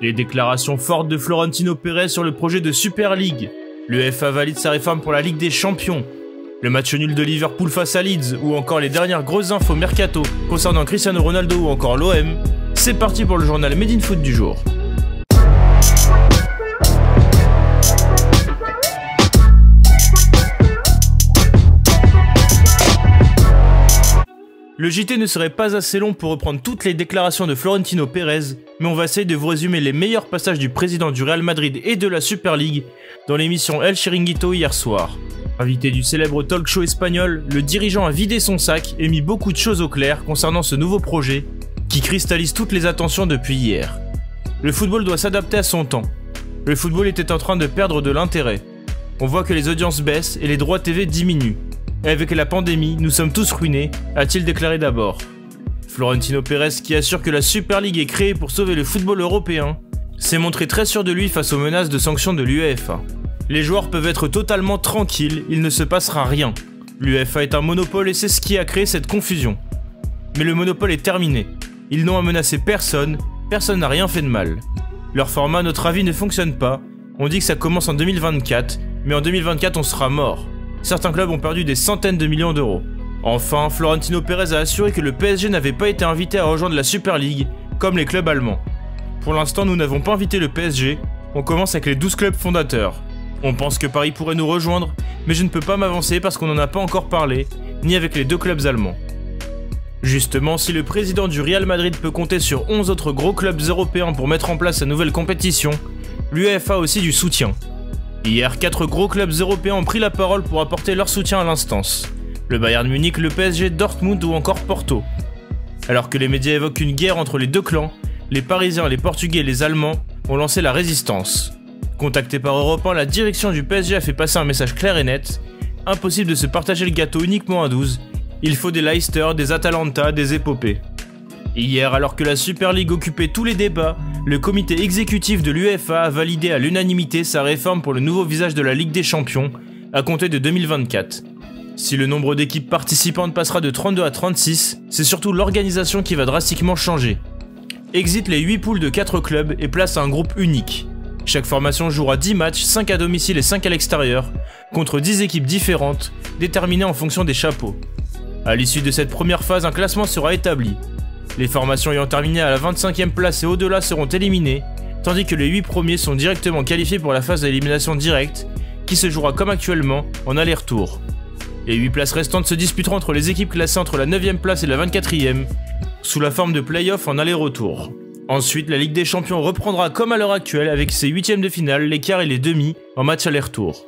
Les déclarations fortes de Florentino Pérez sur le projet de Super League. L'UEFA valide sa réforme pour la Ligue des Champions. Le match nul de Liverpool face à Leeds, ou encore les dernières grosses infos mercato concernant Cristiano Ronaldo ou encore l'OM. C'est parti pour le journal Made in Foot du jour. Le JT ne serait pas assez long pour reprendre toutes les déclarations de Florentino Pérez, mais on va essayer de vous résumer les meilleurs passages du président du Real Madrid et de la Super League dans l'émission El Chiringuito hier soir. Invité du célèbre talk show espagnol, le dirigeant a vidé son sac et mis beaucoup de choses au clair concernant ce nouveau projet qui cristallise toutes les attentions depuis hier. Le football doit s'adapter à son temps. Le football était en train de perdre de l'intérêt. On voit que les audiences baissent et les droits TV diminuent. Et avec la pandémie, nous sommes tous ruinés, a-t-il déclaré d'abord. Florentino Pérez, qui assure que la Super League est créée pour sauver le football européen, s'est montré très sûr de lui face aux menaces de sanctions de l'UEFA. Les joueurs peuvent être totalement tranquilles, il ne se passera rien. L'UEFA est un monopole et c'est ce qui a créé cette confusion. Mais le monopole est terminé. Ils n'ont à menacer personne, personne n'a rien fait de mal. Leur format, à notre avis, ne fonctionne pas. On dit que ça commence en 2024, mais en 2024 on sera mort. Certains clubs ont perdu des centaines de millions d'euros. Enfin, Florentino Pérez a assuré que le PSG n'avait pas été invité à rejoindre la Super League, comme les clubs allemands. Pour l'instant, nous n'avons pas invité le PSG, on commence avec les 12 clubs fondateurs. On pense que Paris pourrait nous rejoindre, mais je ne peux pas m'avancer parce qu'on n'en a pas encore parlé, ni avec les 2 clubs allemands. Justement, si le président du Real Madrid peut compter sur 11 autres gros clubs européens pour mettre en place sa nouvelle compétition, l'UEFA a aussi du soutien. Hier, 4 gros clubs européens ont pris la parole pour apporter leur soutien à l'instance. Le Bayern Munich, le PSG, Dortmund ou encore Porto. Alors que les médias évoquent une guerre entre les 2 clans, les Parisiens, les Portugais et les Allemands ont lancé la résistance. Contacté par Europe 1, la direction du PSG a fait passer un message clair et net. Impossible de se partager le gâteau uniquement à 12. Il faut des Leicester, des Atalanta, des épopées. Hier, alors que la Super League occupait tous les débats, le comité exécutif de l'UEFA a validé à l'unanimité sa réforme pour le nouveau visage de la Ligue des Champions, à compter de 2024. Si le nombre d'équipes participantes passera de 32 à 36, c'est surtout l'organisation qui va drastiquement changer. Exit les 8 poules de 4 clubs et place un groupe unique. Chaque formation jouera 10 matchs, 5 à domicile et 5 à l'extérieur, contre 10 équipes différentes, déterminées en fonction des chapeaux. À l'issue de cette première phase, un classement sera établi. Les formations ayant terminé à la 25e place et au-delà seront éliminées, tandis que les 8 premiers sont directement qualifiés pour la phase d'élimination directe, qui se jouera comme actuellement en aller-retour. Les 8 places restantes se disputeront entre les équipes classées entre la 9e place et la 24e, sous la forme de play-off en aller-retour. Ensuite, la Ligue des Champions reprendra comme à l'heure actuelle avec ses 8e de finale, les quarts et les demi en match aller-retour.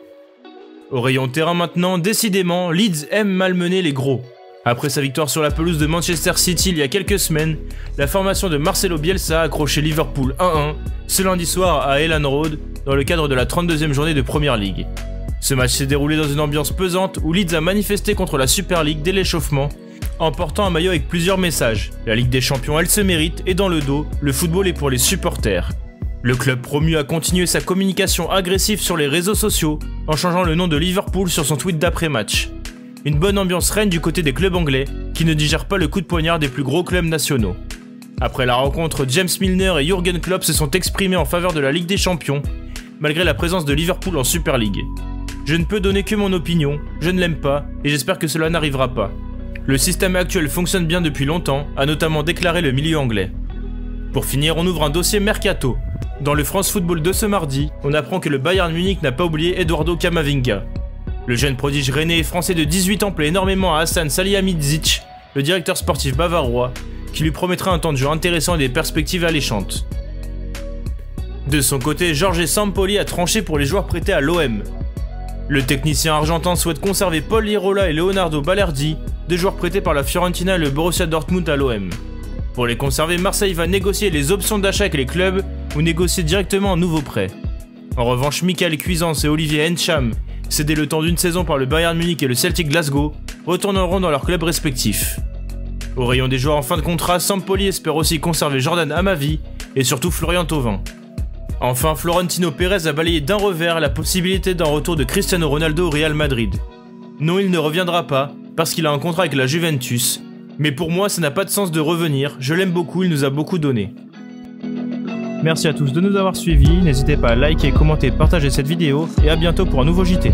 Au rayon terrain maintenant, décidément, Leeds aime malmener les gros. Après sa victoire sur la pelouse de Manchester City il y a quelques semaines, la formation de Marcelo Bielsa a accroché Liverpool 1-1 ce lundi soir à Elland Road dans le cadre de la 32e journée de Premier League. Ce match s'est déroulé dans une ambiance pesante où Leeds a manifesté contre la Super League dès l'échauffement, en portant un maillot avec plusieurs messages. La Ligue des Champions, elle se mérite, et dans le dos, le football est pour les supporters. Le club promu a continué sa communication agressive sur les réseaux sociaux en changeant le nom de Liverpool sur son tweet d'après-match. Une bonne ambiance règne du côté des clubs anglais qui ne digèrent pas le coup de poignard des plus gros clubs nationaux. Après la rencontre, James Milner et Jürgen Klopp se sont exprimés en faveur de la Ligue des Champions, malgré la présence de Liverpool en Super League. Je ne peux donner que mon opinion, je ne l'aime pas et j'espère que cela n'arrivera pas. Le système actuel fonctionne bien depuis longtemps, a notamment déclaré le milieu anglais. Pour finir, on ouvre un dossier mercato. Dans le France Football de ce mardi, on apprend que le Bayern Munich n'a pas oublié Eduardo Camavinga. Le jeune prodige rennais et français de 18 ans plaît énormément à Hassan Salihamidzic, le directeur sportif bavarois, qui lui promettra un temps de jeu intéressant et des perspectives alléchantes. De son côté, Jorge Sampaoli a tranché pour les joueurs prêtés à l'OM. Le technicien argentin souhaite conserver Paul Lirola et Leonardo Balerdi, 2 joueurs prêtés par la Fiorentina et le Borussia Dortmund à l'OM. Pour les conserver, Marseille va négocier les options d'achat avec les clubs ou négocier directement un nouveau prêt. En revanche, Michael Cuisance et Olivier Hencham, cédés le temps d'une saison par le Bayern Munich et le Celtic Glasgow, retourneront dans leurs clubs respectifs. Au rayon des joueurs en fin de contrat, Sampaoli espère aussi conserver Jordan Amavi et surtout Florian Thauvin. Enfin, Florentino Pérez a balayé d'un revers la possibilité d'un retour de Cristiano Ronaldo au Real Madrid. Non, il ne reviendra pas, parce qu'il a un contrat avec la Juventus, mais pour moi ça n'a pas de sens de revenir, je l'aime beaucoup, il nous a beaucoup donné. Merci à tous de nous avoir suivis, n'hésitez pas à liker, commenter, partager cette vidéo et à bientôt pour un nouveau JT.